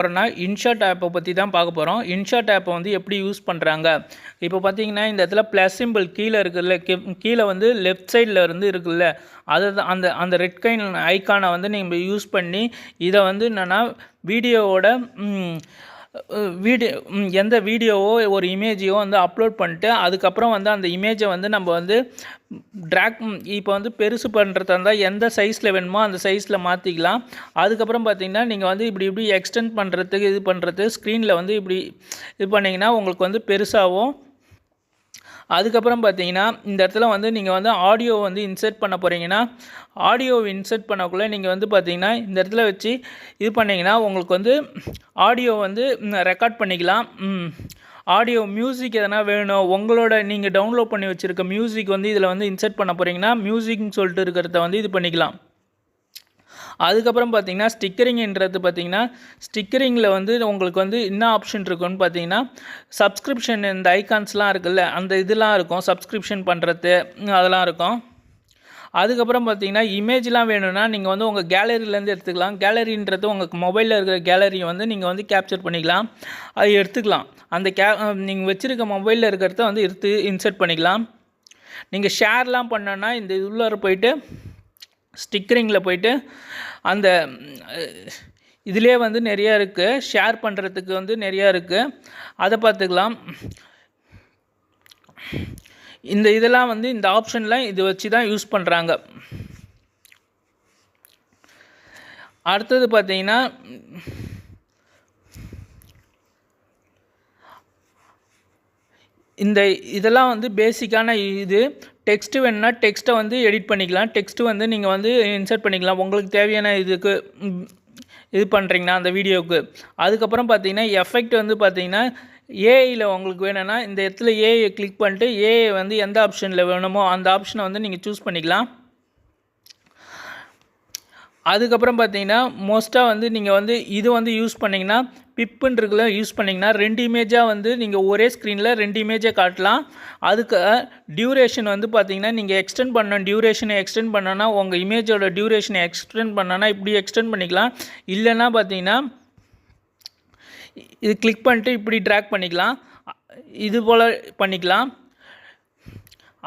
அப்புறம்னா InShot ஆப்பை பற்றி தான் பார்க்க போகிறோம். இன்ஷாட் ஆப்பை வந்து எப்படி யூஸ் பண்ணுறாங்க. இப்போ பார்த்தீங்கன்னா இந்த இடத்துல ப்ளஸ் சிம்பிள் கீழே இருக்குல்ல, கீழே வந்து லெஃப்ட் சைடில் இருந்து இருக்குல்ல, அதை தான் அந்த அந்த ரெட் கைன் ஐக்கானை வந்து நீங்கள் யூஸ் பண்ணி இதை வந்து என்னென்னா வீடியோவோட எந்த வீடியோவோ ஒரு இமேஜையோ வந்து அப்லோட் பண்ணிட்டு அதுக்கப்புறம் வந்து அந்த இமேஜை வந்து நம்ம வந்து இப்போ வந்து பெருசு பண்ணுறதா இருந்தால் எந்த சைஸில் வேணுமோ அந்த சைஸில் மாற்றிக்கலாம். அதுக்கப்புறம் பார்த்திங்கன்னா நீங்கள் வந்து இப்படி எக்ஸ்டெண்ட் பண்ணுறதுக்கு இது பண்ணுறது ஸ்க்ரீனில் வந்து இப்படி இது பண்ணிங்கன்னா உங்களுக்கு வந்து பெருசாகவும். அதுக்கப்புறம் பார்த்தீங்கன்னா இந்த இடத்துல வந்து நீங்கள் வந்து ஆடியோ வந்து இன்சர்ட் பண்ண போகிறீங்கன்னா ஆடியோவை இன்சர்ட் பண்ணக்குள்ளே நீங்கள் வந்து பார்த்தீங்கன்னா இந்த இடத்துல வச்சு இது பண்ணிங்கன்னா உங்களுக்கு வந்து ஆடியோ வந்து ரெக்கார்ட் பண்ணிக்கலாம். ஆடியோ மியூசிக் எதனா வேணும் உங்களோட நீங்கள் டவுன்லோட் பண்ணி வச்சுருக்க மியூசிக் வந்து இதில் வந்து இன்சர்ட் பண்ண போகிறீங்கன்னா மியூசிக்னு சொல்லிட்டு இருக்கிறத வந்து இது பண்ணிக்கலாம். அதுக்கப்புறம் பார்த்தீங்கன்னா ஸ்டிக்கரிங்கிறது பார்த்தீங்கன்னா ஸ்டிக்கரிங்கில் வந்து உங்களுக்கு வந்து என்ன ஆப்ஷன் இருக்குன்னு பார்த்தீங்கன்னா சப்ஸ்கிரிப்ஷன் இந்த ஐகான்ஸ்லாம் இருக்குல்ல அந்த இதெல்லாம் இருக்கும், சப்ஸ்கிரிப்ஷன் பண்ணுறது அதெல்லாம் இருக்கும். அதுக்கப்புறம் பார்த்தீங்கன்னா இமேஜ்லாம் வேணும்னா நீங்கள் வந்து உங்கள் கேலரியிலேருந்து எடுத்துக்கலாம். கேலரின்றது உங்கள் மொபைலில் இருக்கிற கேலரியை வந்து நீங்கள் வந்து கேப்சர் பண்ணிக்கலாம், அது எடுத்துக்கலாம். அந்த நீங்கள் வச்சுருக்க மொபைலில் இருக்கிறத வந்து எடுத்து இன்சர்ட் பண்ணிக்கலாம். நீங்கள் ஷேர்லாம் பண்ணோன்னா இந்த உள்ளார போயிட்டு ஸ்டிக்கரிங்கில் போயிட்டு அந்த இதிலே வந்து நிறையா இருக்குது, ஷேர் பண்ணுறதுக்கு வந்து நிறையா இருக்குது, அதை பார்த்துக்கலாம். இந்த இதெல்லாம் வந்து இந்த ஆப்ஷன்லாம் இது வச்சு தான் யூஸ் பண்ணுறாங்க. அடுத்தது பார்த்தீங்கன்னா இதெல்லாம் வந்து பேசிக்கான இது. டெக்ஸ்ட்டு வேணுன்னா டெக்ஸ்ட்டை வந்து எடிட் பண்ணிக்கலாம், டெக்ஸ்ட்டு வந்து நீங்கள் வந்து இன்சர்ட் பண்ணிக்கலாம் உங்களுக்கு தேவையான இதுக்கு இது பண்ணுறீங்கன்னா அந்த வீடியோவுக்கு. அதுக்கப்புறம் பார்த்தீங்கன்னா எஃபெக்ட் வந்து பார்த்தீங்கன்னா ஏஐயில் உங்களுக்கு வேணும்னா இந்த இடத்துல ஏஐ கிளிக் பண்ணிட்டு ஏஐ வந்து எந்த ஆப்ஷனில் வேணுமோ அந்த ஆப்ஷனை வந்து நீங்கள் சூஸ் பண்ணிக்கலாம். அதுக்கப்புறம் பார்த்தீங்கன்னா மோஸ்ட்டாக வந்து நீங்கள் வந்து இது வந்து யூஸ் பண்ணிங்கன்னா பிப்புன்றதுல யூஸ் பண்ணிங்கன்னா 2 இமேஜாக வந்து நீங்கள் ஒரே ஸ்க்ரீனில் 2 இமேஜை காட்டலாம். அதுக்கு டியூரேஷன் வந்து பார்த்தீங்கன்னா நீங்கள் எக்ஸ்டெண்ட் பண்ண டியூரேஷனை எக்ஸ்டெண்ட் பண்ணோன்னா உங்கள் இமேஜோட டியூரேஷனை எக்ஸ்டெண்ட் பண்ணோன்னா இப்படி எக்ஸ்டெண்ட் பண்ணிக்கலாம். இல்லைன்னா பார்த்தீங்கன்னா இது கிளிக் பண்ணிட்டு இப்படி ட்ராக் பண்ணிக்கலாம், இது போல் பண்ணிக்கலாம்.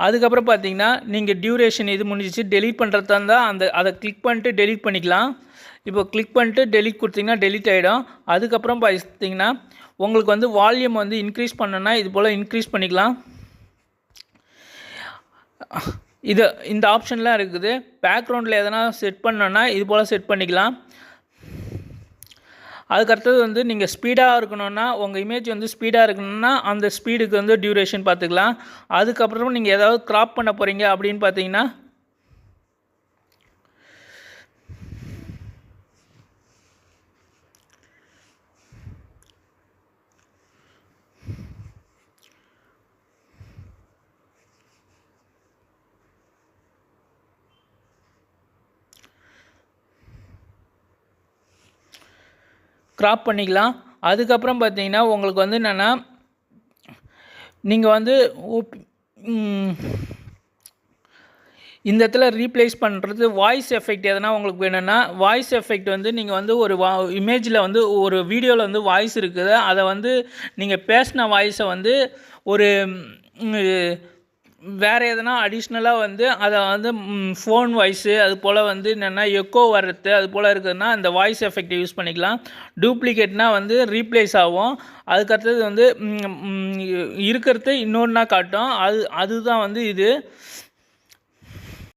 அதுக்கப்புறம் பார்த்தீங்கன்னா நீங்கள் டியூரேஷன் இது முடிஞ்சிச்சு டெலீட் பண்ணுறதா இருந்தால் அதை கிளிக் பண்ணிட்டு டெலீட் பண்ணிக்கலாம். இப்போ கிளிக் பண்ணிட்டு டெலீட் கொடுத்திங்கன்னா டெலீட் ஆகிடும். அதுக்கப்புறம் பார்த்தீங்கன்னா உங்களுக்கு வந்து வால்யூம் வந்து இன்க்ரீஸ் பண்ணணுன்னா இது போல் இன்க்ரீஸ் பண்ணிக்கலாம். இந்த ஆப்ஷன்லாம் இருக்குது. பேக்ரவுண்டில் எதனா செட் பண்ணோன்னா இது போல் செட் பண்ணிக்கலாம். அதுக்கடுத்தது வந்து நீங்கள் ஸ்பீடாக இருக்கணும்னா உங்கள் இமேஜ் வந்து ஸ்பீடாக இருக்கணும்னா அந்த ஸ்பீடுக்கு வந்து டியூரேஷன் பார்த்துக்கலாம். அதுக்கப்புறம் நீங்கள் ஏதாவது க்ராப் பண்ண போகிறீங்க அப்படின்னு பார்த்தீங்கன்னா க்ராப் பண்ணிக்கலாம். அதுக்கப்புறம் பார்த்தீங்கன்னா உங்களுக்கு வந்து என்னென்னா நீங்கள் வந்து இந்த இடத்துல ரீப்ளேஸ் பண்ணுறது வாய்ஸ் எஃபெக்ட் எதனா உங்களுக்கு வேணும்னா வாய்ஸ் எஃபெக்ட் வந்து நீங்கள் வந்து ஒரு இமேஜில் வந்து ஒரு வீடியோவில் வந்து வாய்ஸ் இருக்குது, அதை வந்து நீங்கள் பேசின வாய்ஸை வந்து ஒரு வேறு எதனா அடிஷ்னலாக வந்து அதை வந்து ஃபோன் வாய்ஸு அது போல் வந்து என்னென்னா எக்கோ வர்றது அது போல் இருக்குதுன்னா அந்த வாய்ஸ் எஃபெக்டை யூஸ் பண்ணிக்கலாம். டூப்ளிகேட்னால் வந்து ரீப்ளேஸ் ஆகும். அதுக்கடுத்தது வந்து இருக்கிறது இன்னொன்றா காட்டும், அதுதான் வந்து இது.